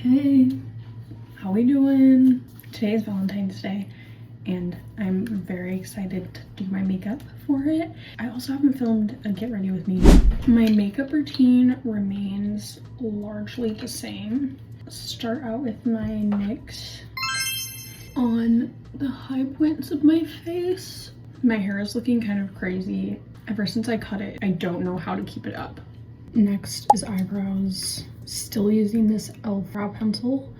Hey, how we doing? Today is Valentine's Day and I'm very excited to do my makeup for it. I also haven't filmed a get ready with me. My makeup routine remains largely the same. Start out with my NYX on the high points of my face. My hair is looking kind of crazy. Ever since I cut it, I don't know how to keep it up. Next is eyebrows. Still using this e.l.f. brow pencil.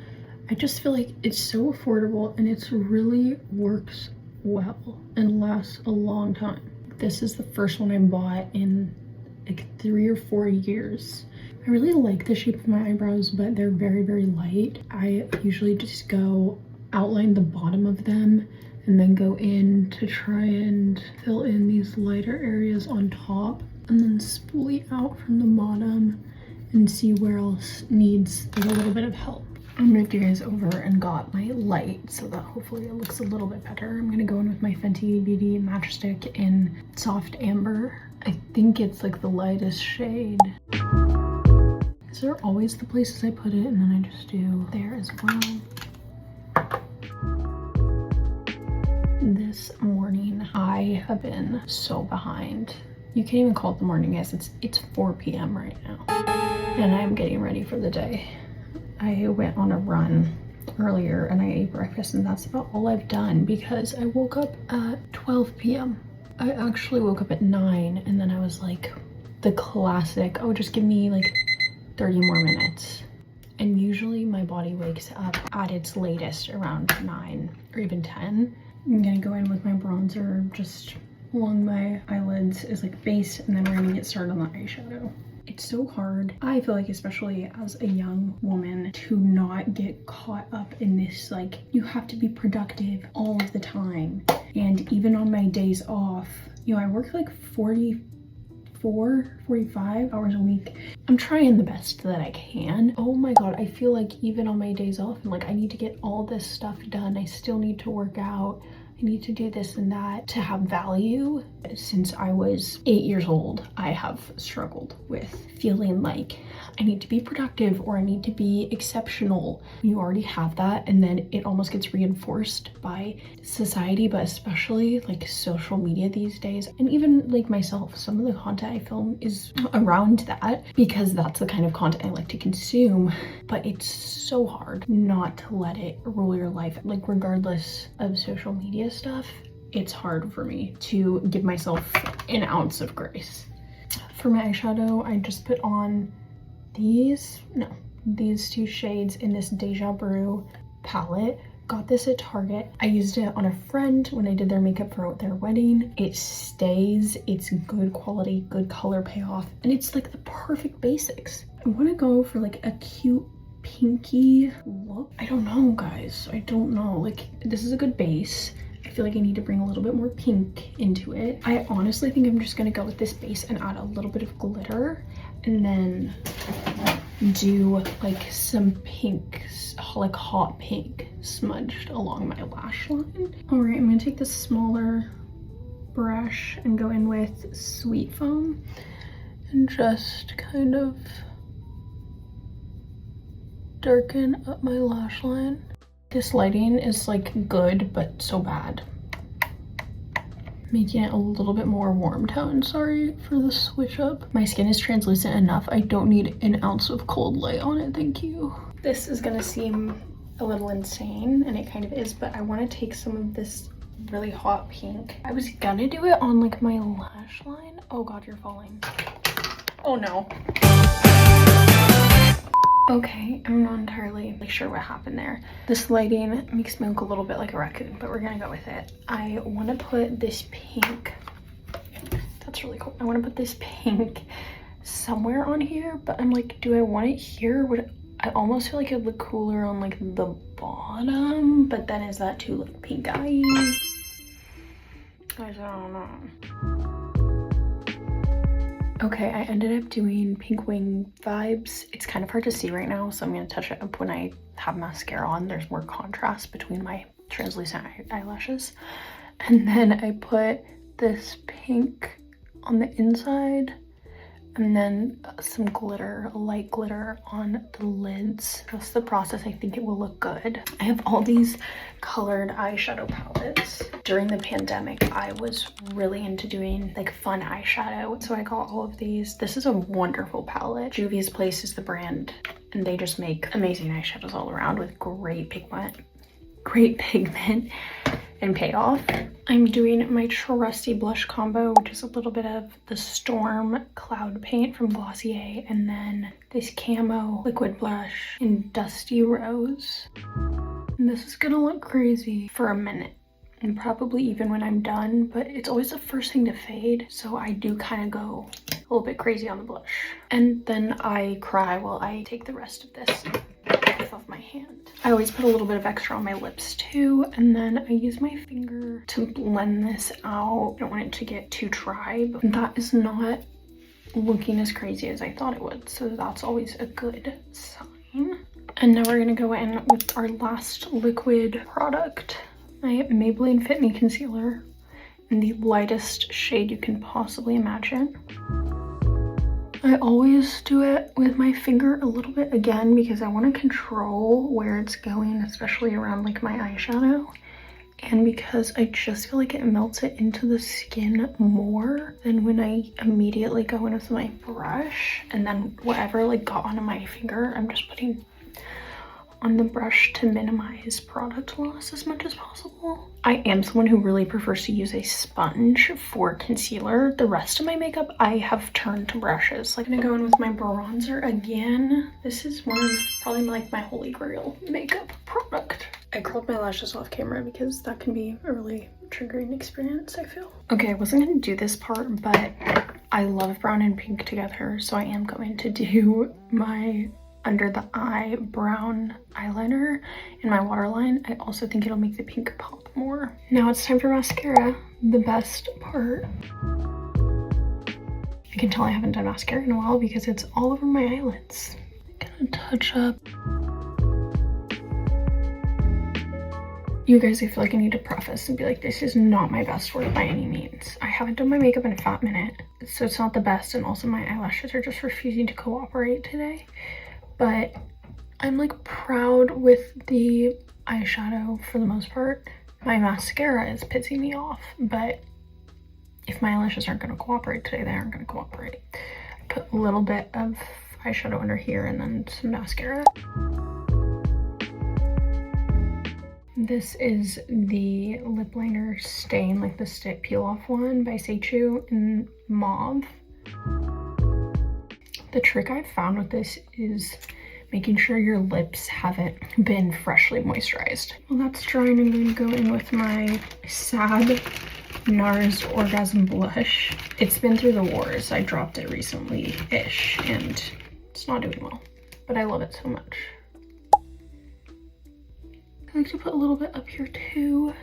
I just feel like it's so affordable and it really works well and lasts a long time. This is the first one I bought in like 3 or 4 years. I really like the shape of my eyebrows, but they're very, very light. I usually just go outline the bottom of them and then go in to try and fill in these lighter areas on top, and then spoolie out from the bottom and see where else needs a little bit of help. I moved you guys over and got my light so that hopefully it looks a little bit better. I'm gonna go in with my Fenty Beauty Match Stick in Soft Amber. I think it's like the lightest shade. These are always the places I put it, and then I just do there as well. This morning I have been so behind. You can't even call it the morning, guys. It's 4 p.m. right now and I'm getting ready for the day. I went on a run earlier and I ate breakfast, and that's about all I've done because I woke up at 12 p.m. I actually woke up at 9, and then I was like, the classic, oh, just give me like 30 more minutes. And usually my body wakes up at its latest around 9 or even 10. I'm gonna go in with my bronzer just along my eyelids as like base, and then we're gonna get started on the eyeshadow. It's so hard, I feel like, especially as a young woman, to not get caught up in this, like, you have to be productive all of the time. And even on my days off, you know, I work like 45 hours a week. I'm trying the best that I can. Oh my god, I feel like even on my days off, I'm like, I need to get all this stuff done. I still need to work out. I need to do this and that to have value. Since I was 8 years old, I have struggled with feeling like I need to be productive or I need to be exceptional. You already have that, and then it almost gets reinforced by society, but especially like social media these days. And even like myself, some of the content I film is around that because that's the kind of content I like to consume. But it's so hard not to let it rule your life. Like, regardless of social media stuff, it's hard for me to give myself an ounce of grace. For my eyeshadow, I just put on these two shades in this Deja Brew palette. Got this at Target. I used it on a friend when I did their makeup for their wedding. It stays, it's good quality, good color payoff, and it's like the perfect basics. I want to go for like a cute pinky look. I don't know, guys. I don't know. Like, this is a good base. I feel like I need to bring a little bit more pink into it. I honestly think I'm just gonna go with this base and add a little bit of glitter, and then do like some pink, like hot pink smudged along my lash line. All right, I'm gonna take this smaller brush and go in with Sweet Foam and just kind of darken up my lash line. This lighting is like good, but so bad. Making it a little bit more warm tone. Sorry for the switch up. My skin is translucent enough. I don't need an ounce of cold light on it, thank you. This is gonna seem a little insane, and it kind of is, but I want to take some of this really hot pink. I was gonna do it on like my lash line. Oh god, you're falling. Oh no. Okay, I'm not entirely sure what happened there. This lighting makes me look a little bit like a raccoon, but we're gonna go with it. I want to put this pink, that's really cool. I want to put this pink somewhere on here, but I'm like, do I want it here? I almost feel like it would look cooler on like the bottom, but then is that too like pink eye? Guys, I don't know. Okay, I ended up doing Pink Wing Vibes. It's kind of hard to see right now, so I'm going to touch it up when I have mascara on. There's more contrast between my translucent eyelashes. And then I put this pink on the inside, and then some glitter, light glitter on the lids. Trust the process, I think it will look good. I have all these colored eyeshadow palettes. During the pandemic, I was really into doing like fun eyeshadow, so I got all of these. This is a wonderful palette. Juvia's Place is the brand, and they just make amazing eyeshadows all around with great pigment and payoff. I'm doing my trusty blush combo, which is a little bit of the Storm Cloud Paint from Glossier, and then this camo liquid blush in Dusty Rose. And this is gonna look crazy for a minute, and probably even when I'm done, but it's always the first thing to fade, so I do kind of go a little bit crazy on the blush. And then I cry while I take the rest of this off my hand. I always put a little bit of extra on my lips too, and then I use my finger to blend this out. I don't want it to get too dry, but that is not looking as crazy as I thought it would, so that's always a good sign. And now we're gonna go in with our last liquid product, my Maybelline Fit Me Concealer in the lightest shade you can possibly imagine. I always do it with my finger a little bit again because I want to control where it's going, especially around like my eyeshadow, and because I just feel like it melts it into the skin more than when I immediately go in with my brush, and then whatever like got onto my finger I'm just putting on the brush to minimize product loss as much as possible. I am someone who really prefers to use a sponge for concealer. The rest of my makeup I have turned to brushes. Like, I'm gonna go in with my bronzer again. This is one of probably like my holy grail makeup product. I curled my lashes off camera because that can be a really triggering experience, I feel. Okay, I wasn't gonna do this part, but I love brown and pink together, so I am going to do my under the eye brown eyeliner in my waterline. I also think it'll make the pink pop more. Now it's time for mascara, the best part. I can tell I haven't done mascara in a while because it's all over my eyelids. I'm gonna touch up. You guys, I feel like I need to preface and be like, this is not my best work by any means. I haven't done my makeup in a fat minute, so it's not the best, and also my eyelashes are just refusing to cooperate today. But I'm like proud with the eyeshadow for the most part. My mascara is pissing me off, but if my eyelashes aren't gonna cooperate today, they aren't gonna cooperate. Put a little bit of eyeshadow under here and then some mascara. This is the lip liner stain, like the stick peel off one by Seichu in mauve. The trick I've found with this is making sure your lips haven't been freshly moisturized. Well, that's drying. I'm going to go in with my Sad NARS Orgasm Blush. It's been through the wars. I dropped it recently-ish, and it's not doing well, but I love it so much. I like to put a little bit up here too,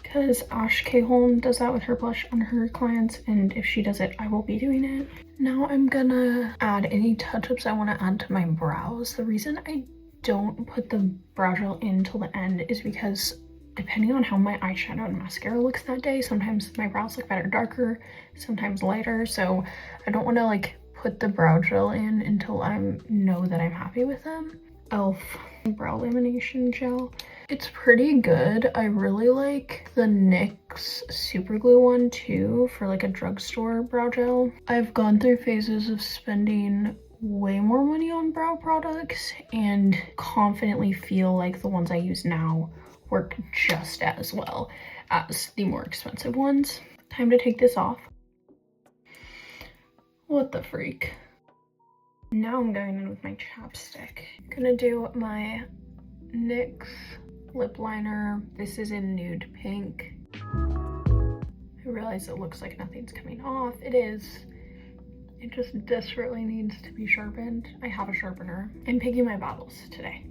because Ash K. Holm does that with her blush on her clients, and if she does it, I will be doing it. Now I'm gonna add any touch-ups I want to add to my brows. The reason I don't put the brow gel in till the end is because depending on how my eyeshadow and mascara looks that day, sometimes my brows look better darker, sometimes lighter, so I don't want to like put the brow gel in until I know that I'm happy with them. e.l.f. brow lamination gel. It's pretty good. I really like the NYX super glue one too for like a drugstore brow gel. I've gone through phases of spending way more money on brow products and confidently feel like the ones I use now work just as well as the more expensive ones. Time to take this off. What the freak? Now I'm going in with my chapstick. I'm gonna do my NYX lip liner. This is in nude pink. I realize it looks like nothing's coming off. It is. It just desperately needs to be sharpened. I have a sharpener. I'm picking my battles today.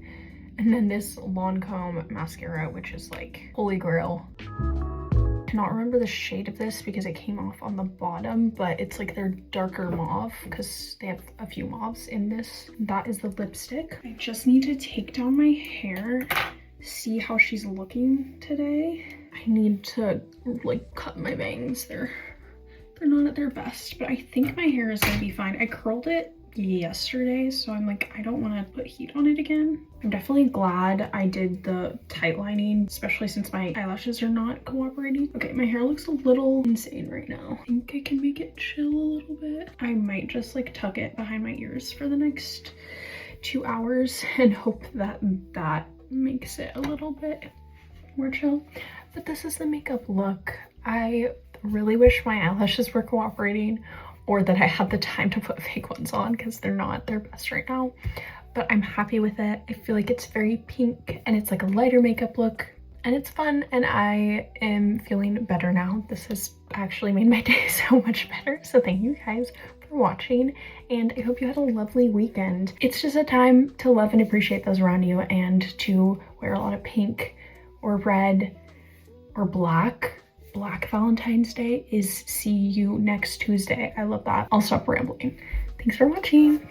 And then this Lancome mascara, which is like holy grail. I cannot remember the shade of this because it came off on the bottom, but it's like their darker mauve because they have a few mauves in this. That is the lipstick. I just need to take down my hair, see how she's looking today. I need to like cut my bangs. They're not at their best, but I think my hair is gonna be fine. I curled it yesterday, so I'm like, I don't want to put heat on it again. I'm definitely glad I did the tight lining, especially since my eyelashes are not cooperating. Okay, my hair looks a little insane right now. I think I can make it chill a little bit. I might just like tuck it behind my ears for the next 2 hours and hope that that makes it a little bit more chill. But this is the makeup look. I really wish my eyelashes were cooperating, or that I had the time to put fake ones on, because they're not their best right now. But I'm happy with it. I feel like it's very pink and it's like a lighter makeup look and it's fun, and I am feeling better now. This has actually made my day so much better. So thank you guys for watching, and I hope you had a lovely weekend. It's just a time to love and appreciate those around you, and to wear a lot of pink or red or black. Black Valentine's Day is see you next Tuesday. I love that. I'll stop rambling. Thanks for watching.